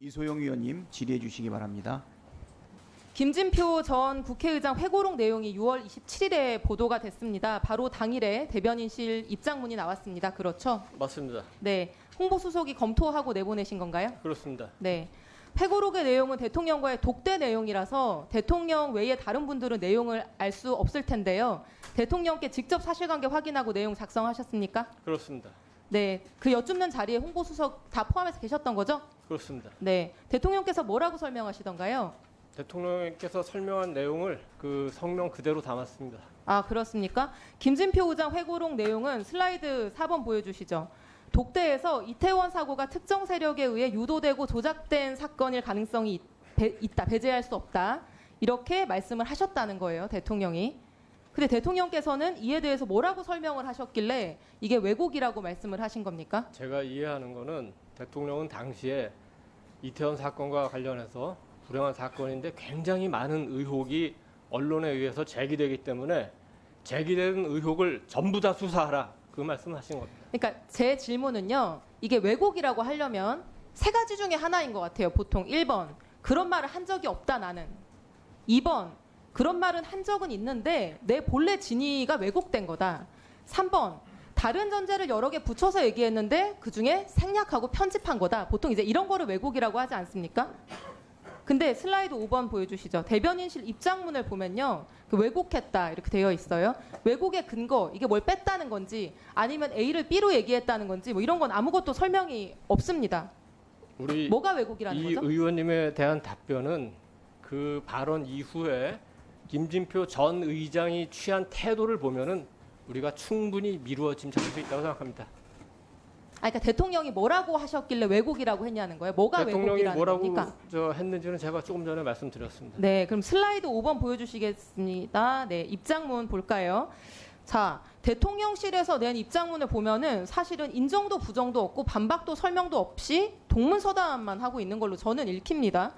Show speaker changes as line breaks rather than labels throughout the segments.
이소영 의원님 질의해 주시기 바랍니다.
김진표 전 국회의장 회고록 내용이 6월 27일에 보도가 됐습니다. 바로 당일에 대변인실 입장문이 나왔습니다. 그렇죠?
맞습니다.
네. 홍보수석이 검토하고 내보내신 건가요?
그렇습니다.
네. 회고록의 내용은 대통령과의 독대 내용이라서 대통령 외에 다른 분들은 내용을 알 수 없을 텐데요. 대통령께 직접 사실관계 확인하고 내용 작성하셨습니까?
그렇습니다.
네. 그 여쭙는 자리에 홍보수석 다 포함해서 계셨던 거죠?
그렇습니다.
네. 대통령께서 뭐라고 설명하시던가요?
대통령께서 설명한 내용을 그 성명 그대로 담았습니다.
아, 그렇습니까? 김진표 의장 회고록 내용은 슬라이드 4번 보여주시죠. 독대에서 이태원 사고가 특정 세력에 의해 유도되고 조작된 사건일 가능성이 있다. 배제할 수 없다. 이렇게 말씀을 하셨다는 거예요. 대통령이. 근데 대통령께서는 이에 대해서 뭐라고 설명을 하셨길래 이게 왜곡이라고 말씀을 하신 겁니까?
제가 이해하는 거는 대통령은 당시에 이태원 사건과 관련해서 불행한 사건인데 굉장히 많은 의혹이 언론에 의해서 제기되기 때문에 제기된 의혹을 전부 다 수사하라. 그 말씀하신 겁니다.
그러니까 제 질문은요. 이게 왜곡이라고 하려면 세 가지 중에 하나인 것 같아요. 보통 1번 그런 말을 한 적이 없다 나는. 2번 그런 말은 한 적은 있는데 내 본래 진위가 왜곡된 거다. 3번 다른 전제를 여러 개 붙여서 얘기했는데 그중에 생략하고 편집한 거다. 보통 이제 이런 거를 왜곡이라고 하지 않습니까? 근데 슬라이드 5번 보여주시죠. 대변인실 입장문을 보면요. 그 왜곡했다 이렇게 되어 있어요. 왜곡의 근거, 이게 뭘 뺐다는 건지 아니면 A를 B로 얘기했다는 건지 뭐 이런 건 아무것도 설명이 없습니다.
우리
뭐가 왜곡이라는
이
거죠?
의원님에 대한 답변은 그 발언 이후에 김진표 전 의장이 취한 태도를 보면은 우리가 충분히 미루어짐 잡을 수 있다고 생각합니다.
아, 그러니까 대통령이 뭐라고 하셨길래 왜곡이라고 했냐는 거예요. 뭐가
대통령이
왜곡이라는
뭐라고
겁니까?
했는지는 제가 조금 전에 말씀드렸습니다.
네, 그럼 슬라이드 5번 보여주시겠습니다. 네, 입장문 볼까요? 자, 대통령실에서 낸 입장문을 보면은 사실은 인정도 부정도 없고 반박도 설명도 없이 동문서답만 하고 있는 걸로 저는 읽힙니다.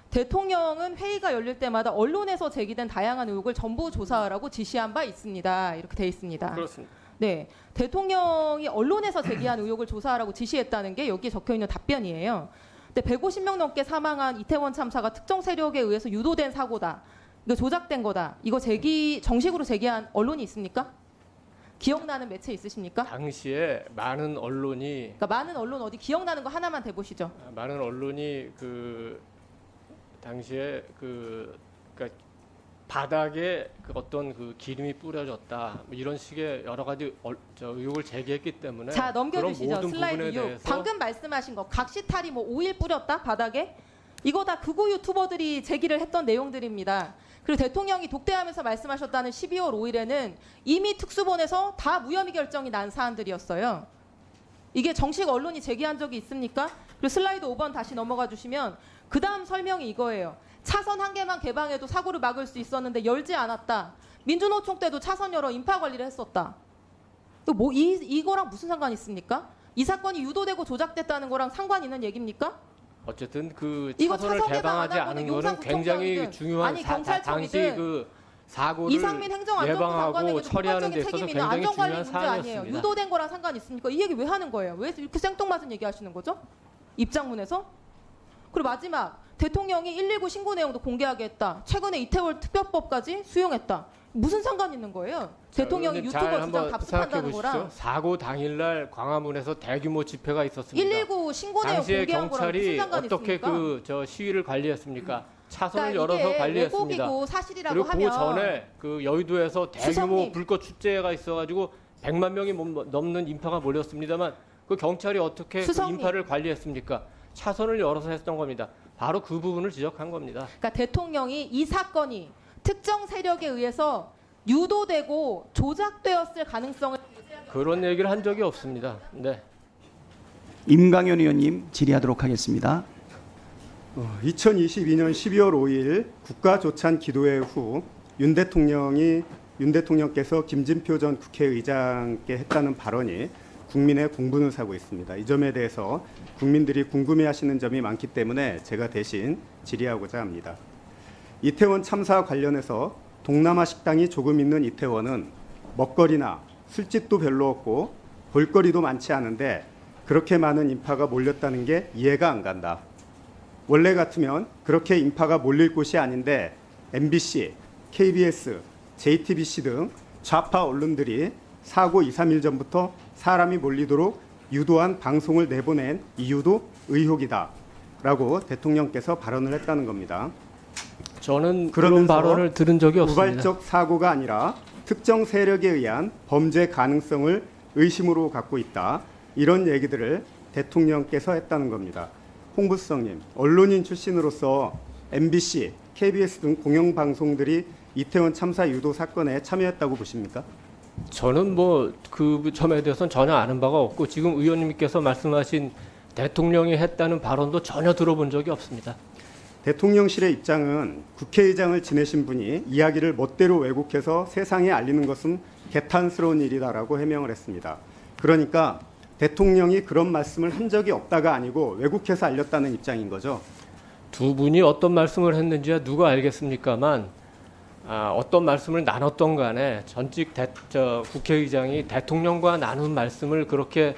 대통령은 회의가 열릴 때마다 언론에서 제기된 다양한 의혹을 전부 조사하라고 지시한 바 있습니다. 이렇게 돼 있습니다.
그렇습니다.
네, 대통령이 언론에서 제기한 의혹을 조사하라고 지시했다는 게 여기에 적혀 있는 답변이에요. 근데 150명 넘게 사망한 이태원 참사가 특정 세력에 의해서 유도된 사고다. 이거 조작된 거다. 이거 정식으로 제기한 언론이 있습니까? 기억나는 매체 있으십니까?
당시에 많은 언론이
그러니까 많은 언론 어디 기억나는 거 하나만 대보시죠.
많은 언론이 그 당시에 그러니까 바닥에 그 어떤 그 기름이 뿌려졌다 뭐 이런 식의 여러 가지 의혹을 제기했기 때문에
자,
그런
넘겨주시죠.
모든
슬라이드
부분에
6.
대해서
방금 말씀하신 거 각시탈이 뭐 오일 뿌렸다 바닥에 이거 다 극우 유튜버들이 제기를 했던 내용들입니다. 그리고 대통령이 독대하면서 말씀하셨다는 12월 5일에는 이미 특수본에서 다 무혐의 결정이 난 사안들이었어요. 이게 정식 언론이 제기한 적이 있습니까? 그리고 슬라이드 5번 다시 넘어가 주시면 그 다음 설명이 이거예요. 차선 한 개만 개방해도 사고를 막을 수 있었는데 열지 않았다. 민주노총 때도 차선 열어 인파 관리를 했었다. 뭐 이거랑 무슨 상관이 있습니까? 이 사건이 유도되고 조작됐다는 거랑 상관 있는 얘기입니까?
어쨌든 그
이거
차선을
차선 개방
개방하지
안 하고는
않은 거는 굉장히
용산구청장이든
중요한
아니,
당시
경찰청이든
그 사고를
이상민 행정안전부
예방하고
장관에게도
처리하는 데
국가적인
있어서
책임이 있는
굉장히
안전관리
중요한
문제 아니에요.
사안이었습니다.
유도된 거랑 상관 있습니까? 이 얘기 왜 하는 거예요? 왜 이렇게 생뚱맞은 얘기 하시는 거죠? 입장문에서? 그리고 마지막 대통령이 119 신고 내용도 공개하게 했다. 최근에 이태원 특별법까지 수용했다. 무슨 상관 있는 거예요? 대통령이
의원님 잘
유튜버 주장
한번
답습한다는
생각해
거랑
보십시오. 사고 당일날 광화문에서 대규모 집회가 있었습니다.
119 신고 내용
당시에
공개한 거랑 무슨
경찰이
상관이
어떻게
있습니까?
그 시위를 관리했습니까? 차선을
그러니까
열어서
이게
관리했습니다.
왜곡이고 사실이라고
그리고
하면
그 전에 그 여의도에서 대규모
수석님.
불꽃 축제가 있어가지고 100만 명이 넘는 인파가 몰렸습니다만 그 경찰이 어떻게 그
수석님.
인파를 관리했습니까? 차선을 열어서 했던 겁니다. 바로 그 부분을 지적한 겁니다.
그러니까 대통령이 이 사건이 특정 세력에 의해서 유도되고 조작되었을 가능성을
그런 얘기를 한 적이 없습니다. 네.
임강현 의원님 질의하도록 하겠습니다.
2022년 12월 5일 국가조찬 기도회 후 윤 대통령께서 김진표 전 국회의장께 했다는 발언이 국민의 공분을 사고 있습니다. 이 점에 대해서 국민들이 궁금해하시는 점이 많기 때문에 제가 대신 질의하고자 합니다. 이태원 참사와 관련해서 동남아 식당이 조금 있는 이태원은 먹거리나 술집도 별로 없고 볼거리도 많지 않은데 그렇게 많은 인파가 몰렸다는 게 이해가 안 간다. 원래 같으면 그렇게 인파가 몰릴 곳이 아닌데 MBC, KBS, JTBC 등 좌파 언론들이 사고 2, 3일 전부터 사람이 몰리도록 유도한 방송을 내보낸 이유도 의혹이다라고 대통령께서 발언을 했다는 겁니다.
저는 그런
그러면서
발언을 들은 적이 없습니다.
우발적 사고가 아니라 특정 세력에 의한 범죄 가능성을 의심으로 갖고 있다. 이런 얘기들을 대통령께서 했다는 겁니다. 홍부성님, 언론인 출신으로서 MBC, KBS 등 공영방송들이 이태원 참사 유도 사건에 참여했다고 보십니까?
저는 뭐 그 점에 대해서는 전혀 아는 바가 없고 지금 의원님께서 말씀하신 대통령이 했다는 발언도 전혀 들어본 적이 없습니다.
대통령실의 입장은 국회의장을 지내신 분이 이야기를 멋대로 왜곡해서 세상에 알리는 것은 개탄스러운 일이다라고 해명을 했습니다. 그러니까 대통령이 그런 말씀을 한 적이 없다가 아니고 왜곡해서 알렸다는 입장인 거죠.
두 분이 어떤 말씀을 했는지야 누가 알겠습니까만 어떤 말씀을 나눴던 간에 전직 국회의장이 대통령과 나눈 말씀을 그렇게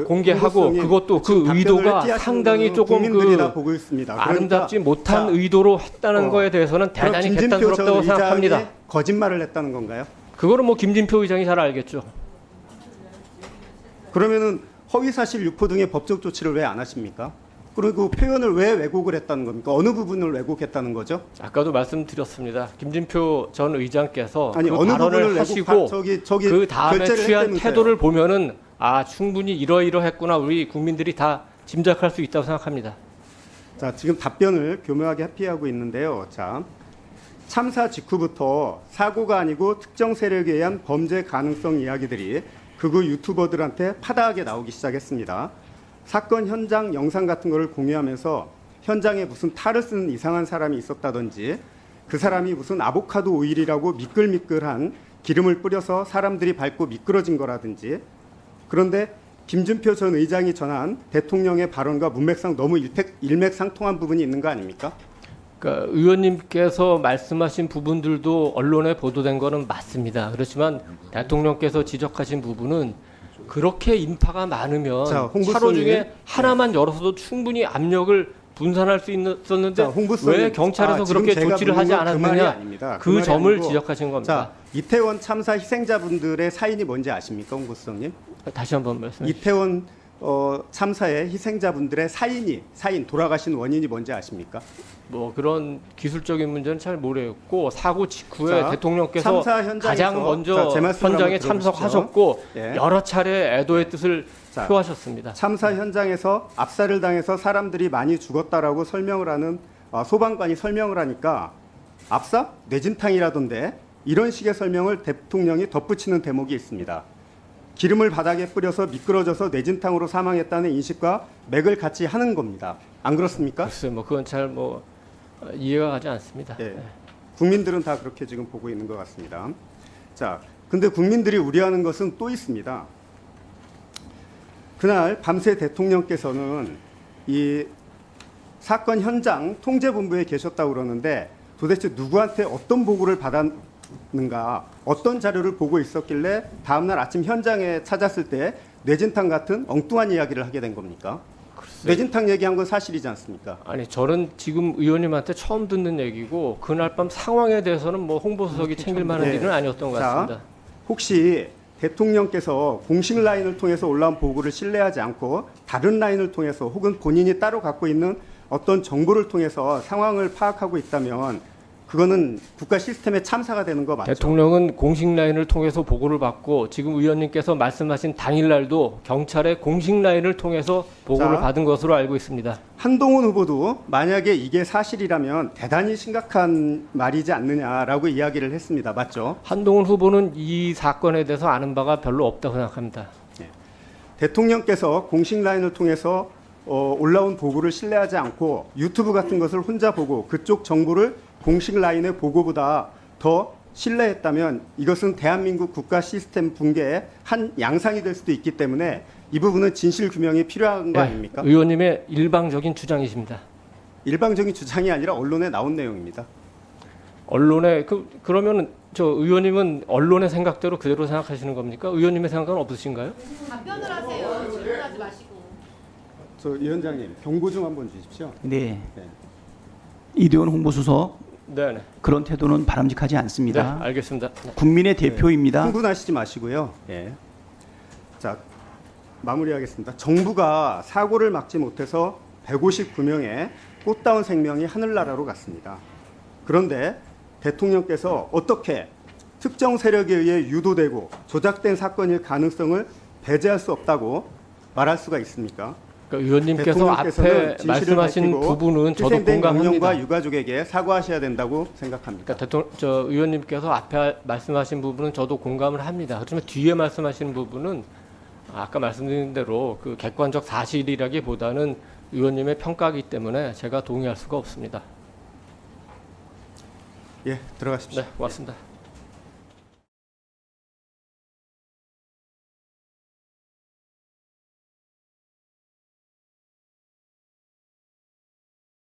공개하고
홍보성님,
그것도 그
지금
의도가
답변을 띠하시는
상당히
거는
조금
국민들이 다 보고 있습니다.
아름답지 못한
자,
의도로 했다는 거에 대해서는
그럼
대단히
김진표 전
개탄스럽다고
의장이
생각합니다.
거짓말을 했다는 건가요?
그거는 뭐 김진표 의장이 잘 알겠죠.
그러면은 허위사실 유포 등의 법적 조치를 왜 안 하십니까? 그리고 표현을 왜 왜곡을 했다는 겁니까? 어느 부분을 왜곡했다는 거죠?
아까도 말씀드렸습니다. 김진표 전 의장께서
아니
그
어느 부분을
발언을
왜곡
하시고
저기
그 다음에
결재를
취한
했다면서요.
태도를 보면은 충분히 이러이러했구나 우리 국민들이 다 짐작할 수 있다고 생각합니다.
자, 지금 답변을 교묘하게 회피하고 있는데요. 자, 참사 직후부터 사고가 아니고 특정 세력에 의한 범죄 가능성 이야기들이 극우 유튜버들한테 파다하게 나오기 시작했습니다. 사건 현장 영상 같은 거를 공유하면서 현장에 무슨 탈을 쓰는 이상한 사람이 있었다든지 그 사람이 무슨 아보카도 오일이라고 미끌미끌한 기름을 뿌려서 사람들이 밟고 미끄러진 거라든지 그런데 김준표 전 의장이 전한 대통령의 발언과 문맥상 너무 일맥상통한 부분이 있는 거 아닙니까?
그러니까 의원님께서 말씀하신 부분들도 언론에 보도된 거는 맞습니다. 그렇지만 대통령께서 지적하신 부분은 그렇게 인파가 많으면
자, 홍보성님.
차로 중에 하나만 열어서도 충분히 압력을 분산할 수 있었는데
자, 홍보성님.
왜 경찰에서
지금
그렇게
제가
조치를 하지
묻는 건 그 말이
않았느냐
아닙니다. 그
그
말이
점을
아니고.
지적하신 겁니다.
자, 이태원 참사 희생자분들의 사인이 뭔지 아십니까, 홍보성님?
다시 한번 말씀해 주시죠.
이태원 참사의 희생자분들의 사인 돌아가신 원인이 뭔지 아십니까?
뭐 그런 기술적인 문제는 잘 모르겠고 사고 직후에
자,
대통령께서
참사 현장에서
가장 먼저
자, 제 말씀을
현장에
한번 들어보시죠.
참석하셨고
예.
여러 차례 애도의 뜻을
자,
표하셨습니다.
참사 현장에서 압살을 당해서 사람들이 많이 죽었다라고 설명을 하는 소방관이 설명을 하니까 압사? 뇌진탕이라던데 이런 식의 설명을 대통령이 덧붙이는 대목이 있습니다. 기름을 바닥에 뿌려서 미끄러져서 뇌진탕으로 사망했다는 인식과 맥을 같이 하는 겁니다. 안 그렇습니까?
글쎄 뭐 그건 잘 이해가 가지 않습니다.
예. 국민들은 다 그렇게 지금 보고 있는 것 같습니다. 자, 근데 국민들이 우려하는 것은 또 있습니다. 그날 밤새 대통령께서는 이 사건 현장 통제본부에 계셨다고 그러는데 도대체 누구한테 어떤 보고를 받았는가, 어떤 자료를 보고 있었길래 다음날 아침 현장에 찾았을 때 뇌진탕 같은 엉뚱한 이야기를 하게 된 겁니까? 뇌진탕 얘기한 건 사실이지 않습니까?
아니 저는 지금 의원님한테 처음 듣는 얘기고 그날 밤 상황에 대해서는 뭐 홍보수석이 챙길 만한
네.
일은 아니었던 것
자,
같습니다.
혹시 대통령께서 공식 라인을 통해서 올라온 보고를 신뢰하지 않고 다른 라인을 통해서 혹은 본인이 따로 갖고 있는 어떤 정보를 통해서 상황을 파악하고 있다면 그거는 국가 시스템의 참사가 되는 거 맞죠?
대통령은 공식 라인을 통해서 보고를 받고 지금 의원님께서 말씀하신 당일날도 경찰의 공식 라인을 통해서 보고를
자,
받은 것으로 알고 있습니다.
한동훈 후보도 만약에 이게 사실이라면 대단히 심각한 말이지 않느냐라고 이야기를 했습니다. 맞죠?
한동훈 후보는 이 사건에 대해서 아는 바가 별로 없다고 생각합니다.
대통령께서 공식 라인을 통해서 올라온 보고를 신뢰하지 않고 유튜브 같은 것을 혼자 보고 그쪽 정보를 공식 라인의 보고보다 더 신뢰했다면 이것은 대한민국 국가 시스템 붕괴의 한 양상이 될 수도 있기 때문에 이 부분은 진실 규명이 필요한 거 아닙니까?
의원님의 일방적인 주장이십니다.
일방적인 주장이 아니라 언론에 나온 내용입니다.
언론에 그러면 저 의원님은 언론의 생각대로 그대로 생각하시는 겁니까? 의원님의 생각은 없으신가요?
답변을 하세요. 질문하지 마시고.
저 위원장님 경고 좀 한번 주십시오.
네.
네.
이대원 홍보수석
네,
그런 태도는 바람직하지
네,
않습니다.
알겠습니다.
국민의 대표입니다.
흥분하시지 마시고요. 예. 자, 마무리하겠습니다. 정부가 사고를 막지 못해서 159명의 꽃다운 생명이 하늘나라로 갔습니다. 그런데 대통령께서 어떻게 특정 세력에 의해 유도되고 조작된 사건일 가능성을 배제할 수 없다고 말할 수가 있습니까?
그러니까 의원님께서
대통령께서는
앞에
진실을
말씀하신
밝히고
부분은 저도
희생된
공감합니다.
영령과 유가족에게 사과하셔야 된다고 생각합니다.
그러니까 의원님께서 앞에 말씀하신 부분은 저도 공감을 합니다. 하지만 뒤에 말씀하신 부분은 아까 말씀드린 대로 그 객관적 사실이라기보다는 의원님의 평가이기 때문에 제가 동의할 수가 없습니다.
예, 들어가십시오.
네, 고맙습니다.